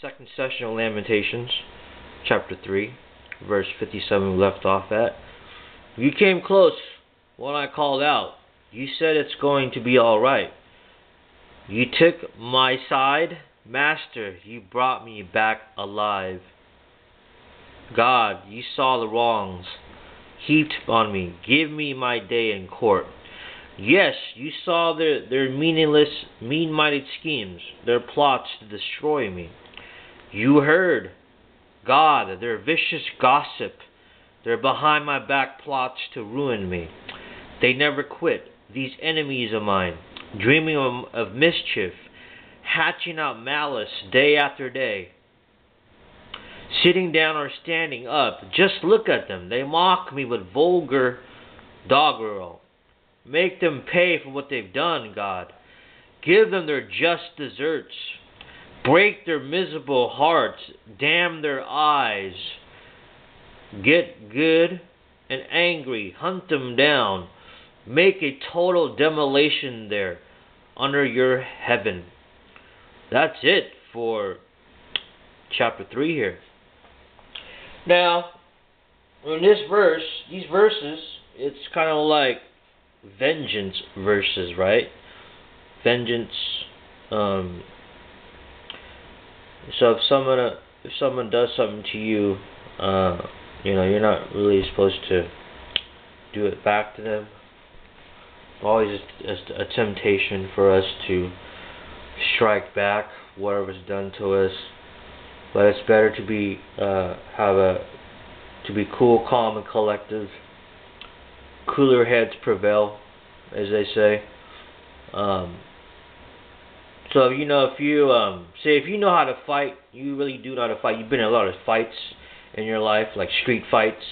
second session of Lamentations, chapter 3, verse 57 we left off at. You came close when I called out. You said it's going to be alright. You took my side. Master, you brought me back alive. God, you saw the wrongs heaped on me. Give me my day in court. Yes, you saw their meaningless, mean-minded schemes, their plots to destroy me. You heard, God, their vicious gossip, their behind-my-back plots to ruin me. They never quit, these enemies of mine, dreaming of mischief, hatching out malice day after day. Sitting down or standing up, just look at them. They mock me with vulgar doggerel. Make them pay for what they've done, God. Give them their just deserts. Break their miserable hearts. Damn their eyes. Get good and angry. Hunt them down. Make a total demolition there under your heaven. That's it for chapter 3 here. Now, in this verse, these verses, it's kind of like vengeance verses, right? Vengeance. So if someone does something to you, you're not really supposed to do it back to them. Always a temptation for us to strike back whatever's done to us. But it's better to be cool, calm, and collective. Cooler heads prevail, as they say. So if you know how to fight, you really do know how to fight. You've been in a lot of fights in your life, like street fights,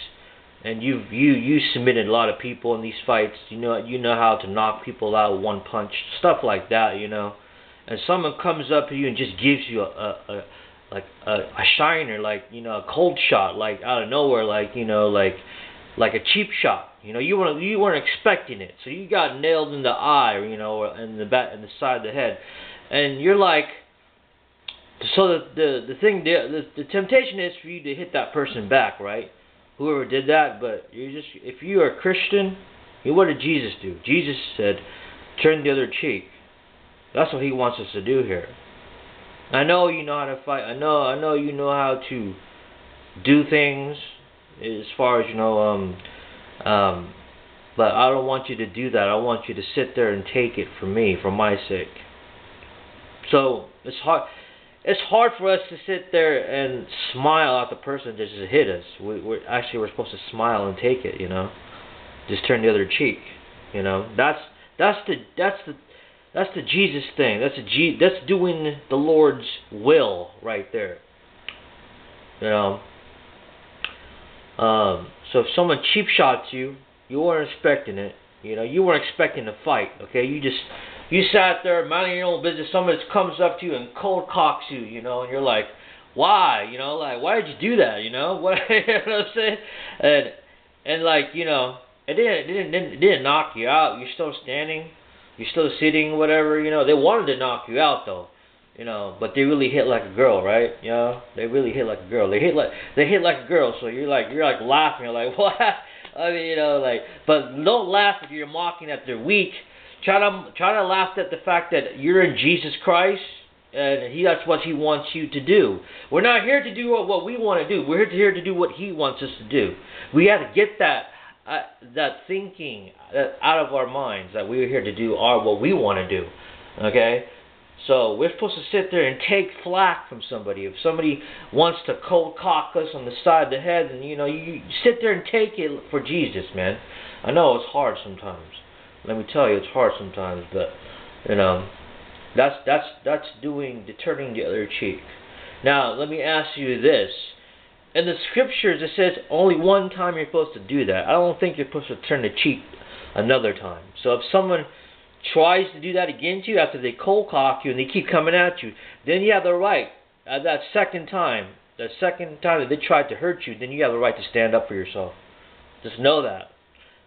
and you submitted a lot of people in these fights. You know how to knock people out with one punch, stuff like that. And someone comes up to you and just gives you a shiner, a cold shot, like out of nowhere, like a cheap shot. You weren't expecting it, so you got nailed in the eye, or in the back, in the side of the head, and you're like, so the temptation is for you to hit that person back, right? Whoever did that, but if you are a Christian, what did Jesus do? Jesus said, turn the other cheek. That's what he wants us to do here. I know you know how to fight. I know you know how to do things as far as but I don't want you to do that. I want you to sit there and take it from me, for my sake. So it's hard. It's hard for us to sit there and smile at the person that just hit us. We're supposed to smile and take it. Just turn the other cheek. That's the Jesus thing. That's doing the Lord's will right there. So if someone cheap shots you, you weren't expecting it. You weren't expecting to fight. Okay, you sat there minding your own business. Someone comes up to you and cold cocks you. And you're like, why? Why did you do that? What? You know what I'm saying? And it didn't knock you out. You're still standing. You're still sitting, whatever, They wanted to knock you out, though, but they really hit like a girl, right? They really hit like a girl. They hit like a girl, so you're like laughing. You're like, what? I mean, but don't laugh if you're mocking that they're weak. Try to laugh at the fact that you're in Jesus Christ, and that's what He wants you to do. We're not here to do what we want to do. We're here to do what He wants us to do. We have to get that thinking out of our minds, that we're here to do what we want to do. Okay? So we're supposed to sit there and take flack from somebody. If somebody wants to cold cock us on the side of the head, and you sit there and take it for Jesus, man. I know it's hard sometimes. Let me tell you, it's hard sometimes, but that's turning the other cheek. Now let me ask you this. In the scriptures, it says only one time you're supposed to do that. I don't think you're supposed to turn the cheek another time. So if someone tries to do that against you after they cold cock you and they keep coming at you, then you have the right, that second time that they tried to hurt you, then you have the right to stand up for yourself. Just know that.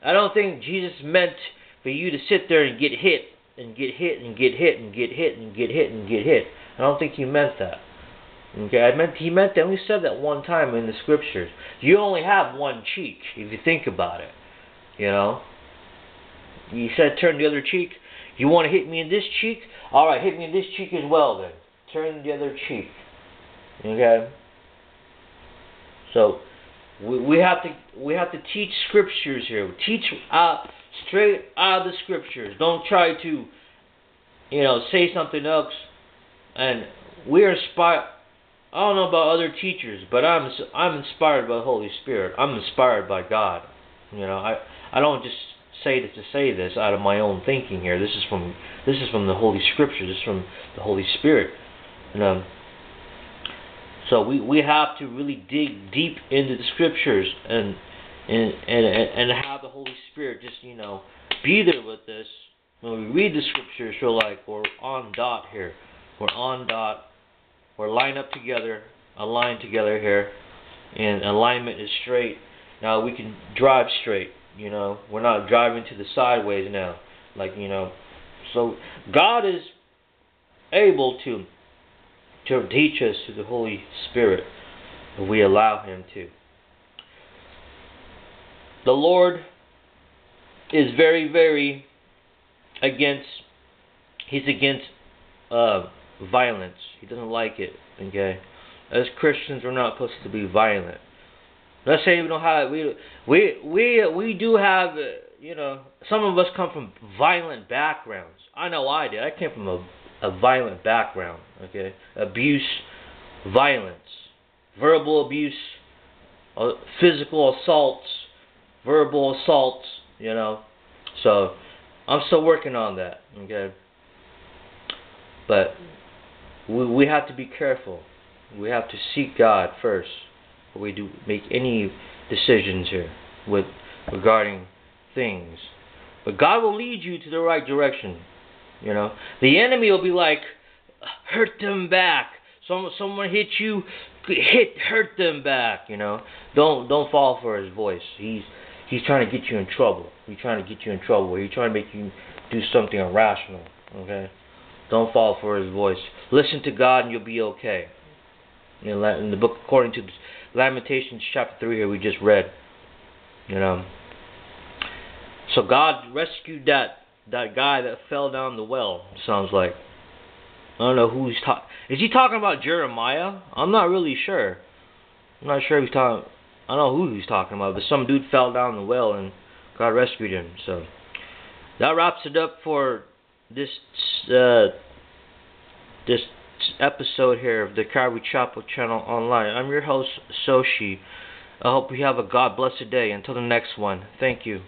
I don't think Jesus meant for you to sit there and get hit and get hit and get hit and get hit and get hit and get hit. I don't think He meant that. Okay, he only said that one time in the scriptures. You only have one cheek, if you think about it. You know? He said turn the other cheek. You want to hit me in this cheek? Alright, hit me in this cheek as well then. Turn the other cheek. Okay? So we have to teach scriptures here. Teach straight out of the scriptures. Don't try to, say something else. And we're inspired. I don't know about other teachers, but I'm inspired by the Holy Spirit. I'm inspired by God. I don't just say to say this out of my own thinking here. This is from the Holy Scripture. This is from the Holy Spirit. So we have to really dig deep into the Scriptures and have the Holy Spirit just be there with us when we read the Scriptures. So like we're on dot here. We're on dot. We're lined up together, aligned together here, and alignment is straight. Now we can drive straight. We're not driving to the sideways now. So God is able to teach us through the Holy Spirit if we allow Him to. The Lord is very, very against. He's against violence. He doesn't like it. Okay, as Christians, we're not supposed to be violent. Let's say we don't have we do have some of us come from violent backgrounds. I know I did. I came from a violent background. Okay, abuse, violence, verbal abuse, physical assaults, verbal assaults. So I'm still working on that. Okay, but we have to be careful. We have to seek God first before we do make any decisions here regarding things. But God will lead you to the right direction. The enemy will be like, hurt them back. Someone hit you, hurt them back. Don't fall for his voice. He's trying to get you in trouble. He's trying to get you in trouble. He's trying to make you do something irrational. Okay. Don't fall for his voice. Listen to God and you'll be okay. In the book, according to Lamentations chapter 3 here, we just read. So God rescued that guy that fell down the well, sounds like. I don't know who he's talking. Is he talking about Jeremiah? I'm not really sure. I'm not sure if he's talking. I don't know who he's talking about, but some dude fell down the well and God rescued him. So that wraps it up for this episode here of the Calvary Chapel channel online. I'm your host, Soshi. I hope you have a God blessed day. Until the next one, thank you.